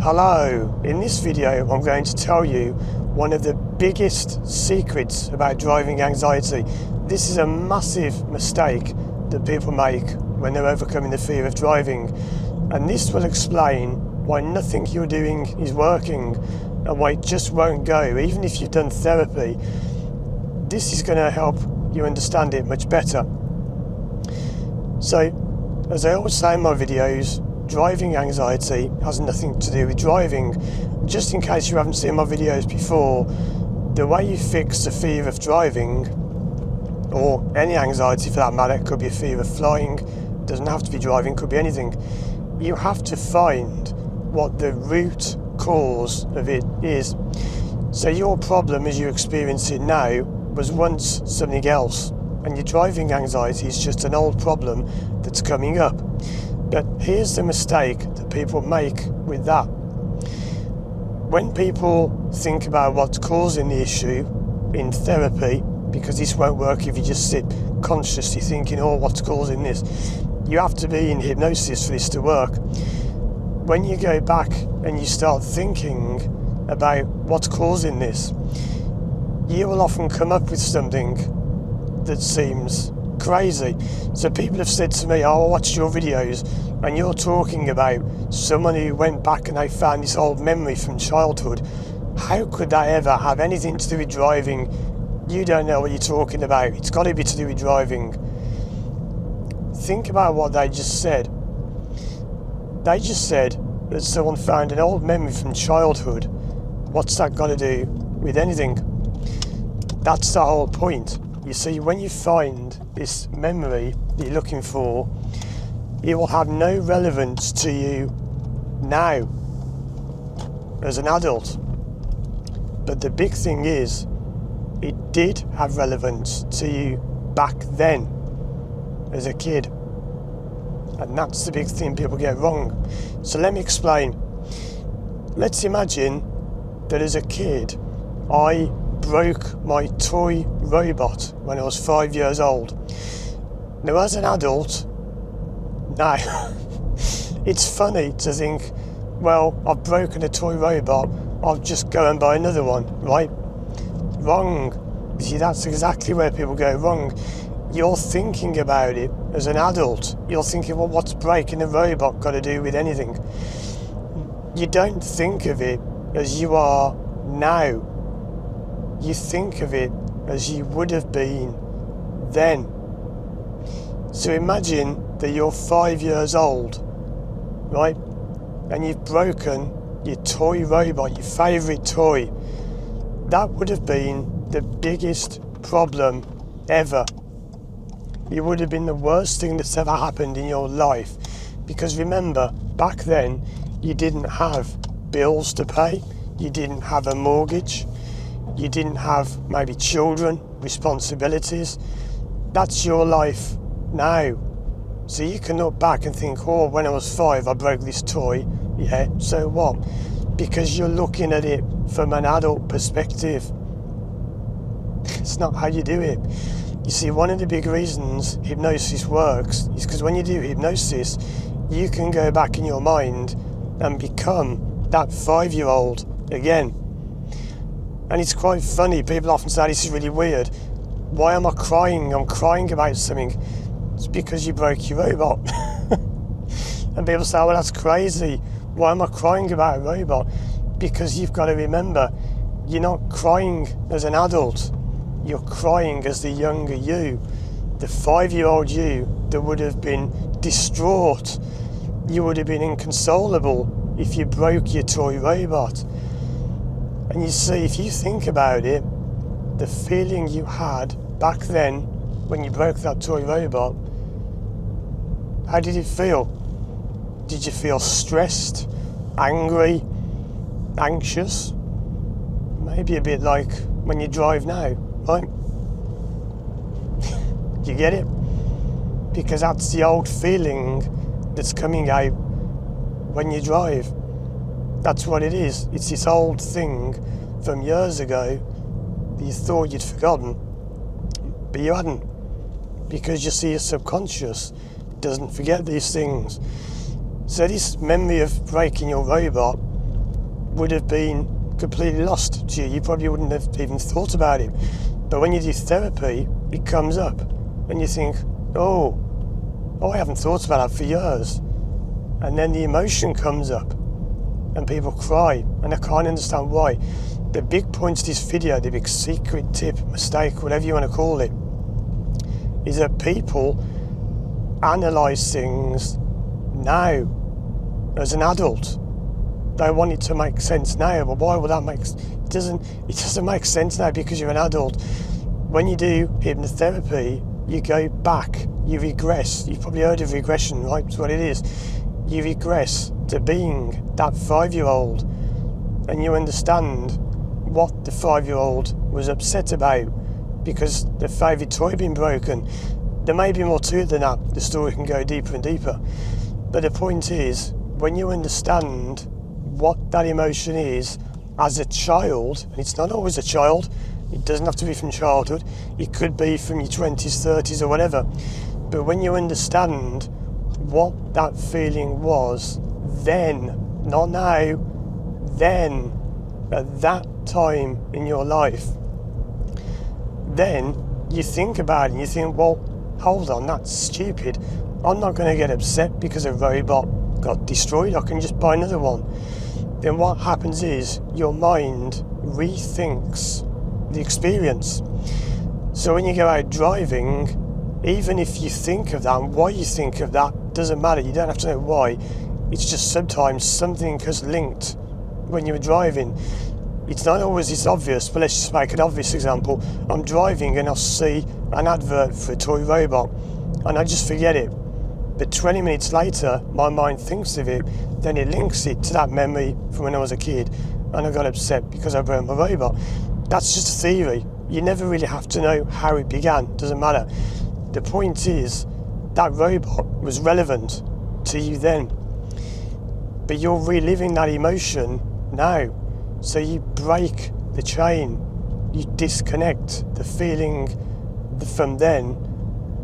Hello, in this video I'm going to tell you one of the biggest secrets about driving anxiety. This is a massive mistake that people make when they're overcoming the fear of driving, and this will explain why nothing you're doing is working and why it just won't go. Even if you've done therapy, this is going to help you understand it much better. So, as I always say in my videos, driving anxiety has nothing to do with driving. Just in case you haven't seen my videos before, the way you fix the fear of driving, or any anxiety for that matter, it could be a fear of flying, doesn't have to be driving, could be anything. You have to find what the root cause of it is. So your problem as you experience it now was once something else, and your driving anxiety is just an old problem that's coming up. But here's the mistake that people make with that. When people think about what's causing the issue in therapy, because this won't work if you just sit consciously thinking, oh, what's causing this? You have to be in hypnosis for this to work. When you go back and you start thinking about what's causing this, you will often come up with something that seems crazy. So people have said to me, oh, I watched your videos and you're talking about someone who went back and they found this old memory from childhood. How could that ever have anything to do with driving? You don't know what you're talking about. It's got to be to do with driving. Think about what they just said. They just said that someone found an old memory from childhood. What's that got to do with anything? That's the whole point. You see, when you find this memory that you're looking for, it will have no relevance to you now as an adult. But the big thing is, it did have relevance to you back then as a kid. And that's the big thing people get wrong. So let me explain. Let's imagine that as a kid, I broke my toy robot when I was 5 years old. Now as an adult, now it's funny to think, well, I've broken a toy robot, I'll just go and buy another one, right? Wrong. See, that's exactly where people go wrong. You're thinking about it as an adult. You're thinking, well, what's breaking a robot got to do with anything? You don't think of it as you are now. You think of it as you would have been then. So imagine that you're 5 years old, right? And you've broken your toy robot, your favourite toy. That would have been the biggest problem ever. It would have been the worst thing that's ever happened in your life. Because remember, back then, you didn't have bills to pay, you didn't have a mortgage, you didn't have maybe children, responsibilities. That's your life now. So you can look back and think, oh, when I was 5 I broke this toy. Yeah, so what? Because you're looking at it from an adult perspective. It's not how you do it. You see, one of the big reasons hypnosis works is because when you do hypnosis, you can go back in your mind and become that 5-year-old again. And it's quite funny, people often say this is really weird. Why am I crying? I'm crying about something. It's because you broke your robot. And people say, well, that's crazy. Why am I crying about a robot? Because you've got to remember, you're not crying as an adult. You're crying as the younger you. The 5-year-old you that would have been distraught. You would have been inconsolable if you broke your toy robot. And you see, if you think about it, the feeling you had back then when you broke that toy robot, how did it feel? Did you feel stressed, angry, anxious? Maybe a bit like when you drive now, right? You get it? Because that's the old feeling that's coming out when you drive. That's what it is. It's this old thing from years ago that you thought you'd forgotten, but you hadn't. Because you see, your subconscious doesn't forget these things. So this memory of breaking your robot would have been completely lost to you. You probably wouldn't have even thought about it. But when you do therapy, it comes up and you think, oh, I haven't thought about that for years. And then the emotion comes up and people cry, and I can't understand why. The big point of this video, the big secret tip, mistake, whatever you want to call it, is that people analyse things now as an adult. They want it to make sense now, but why would that make sense? It doesn't make sense now because you're an adult. When you do hypnotherapy, you go back, you regress. You've probably heard of regression, right? That's what it is. You regress to being that 5-year-old, and you understand what the 5-year-old was upset about because their favourite toy had been broken. There may be more to it than that. The story can go deeper and deeper. But the point is, when you understand what that emotion is as a child, and it's not always a child, it doesn't have to be from childhood, it could be from your 20s, 30s or whatever, but when you understand what that feeling was then, not now, then, at that time in your life, then you think about it and you think, well, hold on, that's stupid. I'm not going to get upset because a robot got destroyed. I can just buy another one. Then what happens is your mind rethinks the experience. So when you go out driving, even if you think of that, and why you think of that doesn't matter, you don't have to know why. It's just sometimes something has linked when you were driving. It's not always this obvious, but let's just make an obvious example. I'm driving and I'll see an advert for a toy robot and I just forget it. But 20 minutes later, my mind thinks of it, then it links it to that memory from when I was a kid, and I got upset because I burnt my robot. That's just a theory. You never really have to know how it began, doesn't matter. The point is, that robot was relevant to you then, but you're reliving that emotion now. So you break the chain, you disconnect the feeling from then,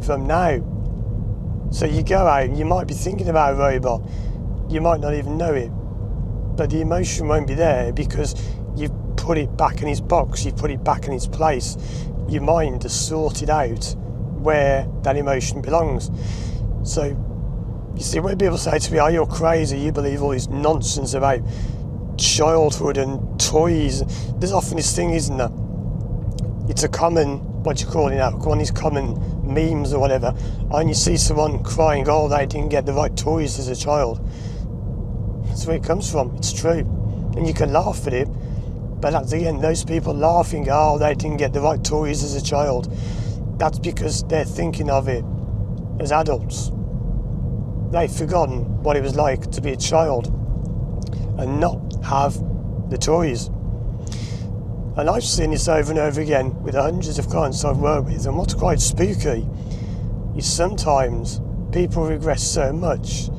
from now. So you go out and you might be thinking about a robot, you might not even know it, but the emotion won't be there because you've put it back in its box, you've put it back in its place. Your mind has sorted out where that emotion belongs. So, you see, when people say to me, oh, you're crazy, you believe all this nonsense about childhood and toys, there's often this thing, isn't there? It's a common, what you call it now, one of these common memes or whatever, and you see someone crying, oh, they didn't get the right toys as a child. That's where it comes from, it's true. And you can laugh at it, but at the end, those people laughing, oh, they didn't get the right toys as a child, that's because they're thinking of it as adults. They've forgotten what it was like to be a child and not have the toys. And I've seen this over and over again with the hundreds of clients I've worked with, and what's quite spooky is sometimes people regress so much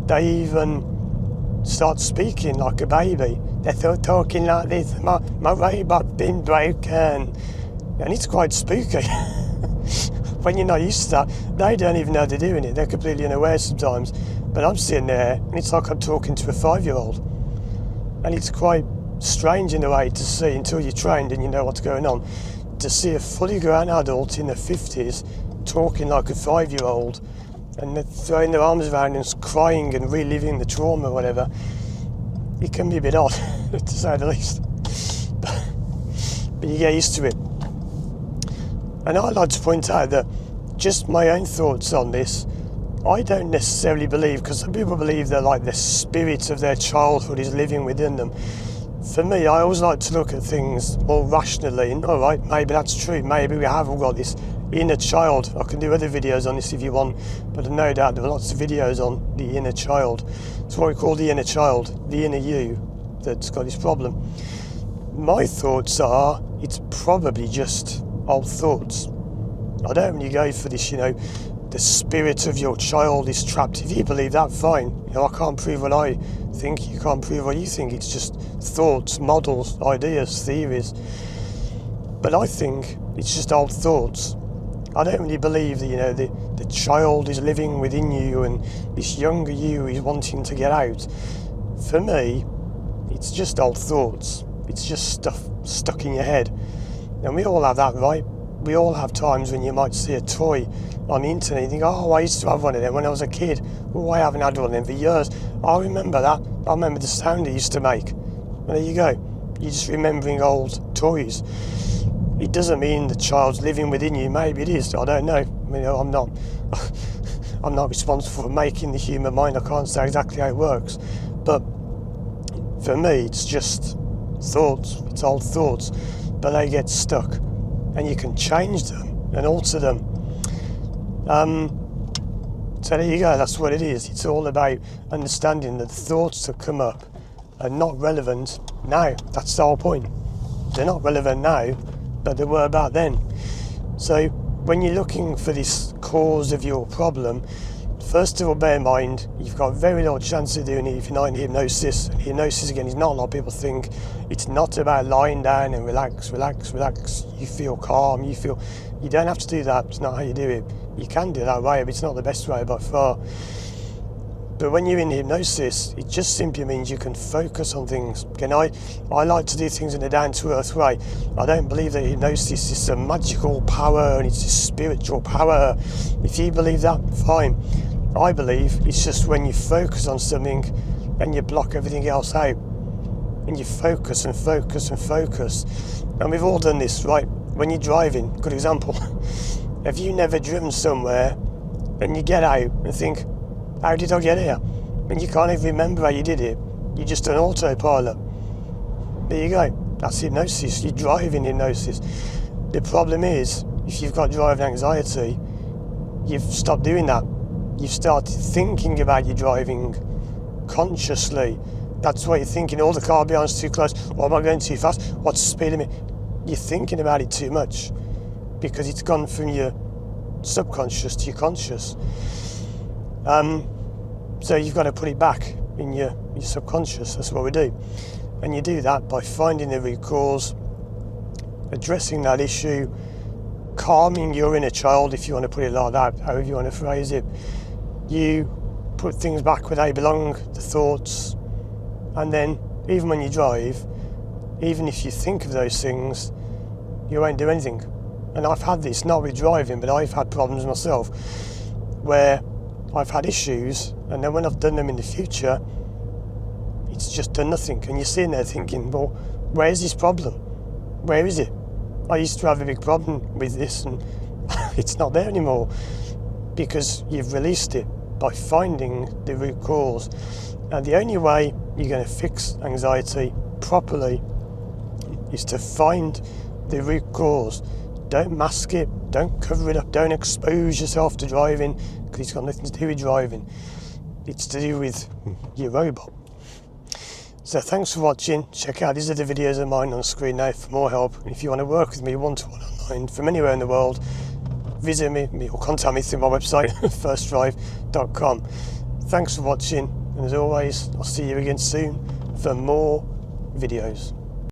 they even start speaking like a baby. They're talking like this, my robot's been broken, and it's quite spooky. When you're not used to that, they don't even know they're doing it, they're completely unaware sometimes. But I'm sitting there and it's like I'm talking to a 5-year-old, and it's quite strange in a way to see, until you're trained and you know what's going on, to see a fully grown adult in their 50s talking like a 5-year-old and they're throwing their arms around and crying and reliving the trauma or whatever. It can be a bit odd, to say the least, but you get used to it. And I'd like to point out that just my own thoughts on this, I don't necessarily believe, because some people believe that like the spirit of their childhood is living within them. For me, I always like to look at things more rationally, and all right, maybe that's true, maybe we have all got this inner child. I can do other videos on this if you want, but no doubt there are lots of videos on the inner child. It's what we call the inner child, the inner you that's got this problem. My thoughts are, it's probably just old thoughts. I don't really go for this, the spirit of your child is trapped. If you believe that, fine. I can't prove what I think, you can't prove what you think. It's just thoughts, models, ideas, theories. But I think it's just old thoughts. I don't really believe that, the child is living within you and this younger you is wanting to get out. For me, It's just old thoughts. It's just stuff stuck in your head. And we all have that, right? We all have times when you might see a toy on the internet and you think, oh, I used to have one of them when I was a kid. Oh, I haven't had one of them for years. I remember that. I remember the sound it used to make. Well, there you go. You're just remembering old toys. It doesn't mean the child's living within you. Maybe it is. I don't know. I mean, I'm not responsible for making the human mind. I can't say exactly how it works. But for me, it's just thoughts. It's old thoughts. But they get stuck. And you can change them and alter them. So there you go. That's what it is. It's all about understanding that the thoughts that come up are not relevant now. That's the whole point. They're not relevant now, but they were back then. So when you're looking for this cause of your problem, first of all, bear in mind, you've got very little chance of doing it if you're not in hypnosis. And hypnosis, again, is not a lot of people think. It's not about lying down and relax. You feel calm, you don't have to do that. It's not how you do it. You can do it that way, but it's not the best way by far. But when you're in hypnosis, it just simply means you can focus on things. Again, I like to do things in a down-to-earth way. I don't believe that hypnosis is some magical power and it's a spiritual power. If you believe that, fine. I believe it's just when you focus on something and you block everything else out. And you focus and focus and focus. And we've all done this, right? When you're driving, good example. Have you never driven somewhere and you get out and think, how did I get here? And you can't even remember how you did it. You're just an autopilot. There you go. That's hypnosis. You drive in hypnosis. The problem is, if you've got driving anxiety, you've stopped doing that. You've started thinking about your driving consciously. That's what you're thinking. Oh, the car behind's too close. Or am I going too fast? What's the speed limit? You're thinking about it too much because it's gone from your subconscious to your conscious. So you've got to put it back in your subconscious. That's what we do. And you do that by finding the root cause, addressing that issue, calming your inner child, if you want to put it like that, however you want to phrase it. You put things back where they belong, the thoughts, and then even when you drive, even if you think of those things, you won't do anything. And I've had this, not with driving, but I've had problems myself where I've had issues, and then when I've done them in the future, it's just done nothing. And you're sitting there thinking, well, where's this problem? Where is it? I used to have a big problem with this, and it's not there anymore because you've released it by finding the root cause. And the only way you're going to fix anxiety properly is to find the root cause. Don't mask it, don't cover it up, don't expose yourself to driving, because it's got nothing to do with driving. It's to do with your robot. So thanks for watching. Check out these other videos of mine on screen now for more help. And if you want to work with me one-to-one online from anywhere in the world, visit me or contact me through my website, firstdrive.com. Thanks for watching, and as always, I'll see you again soon for more videos.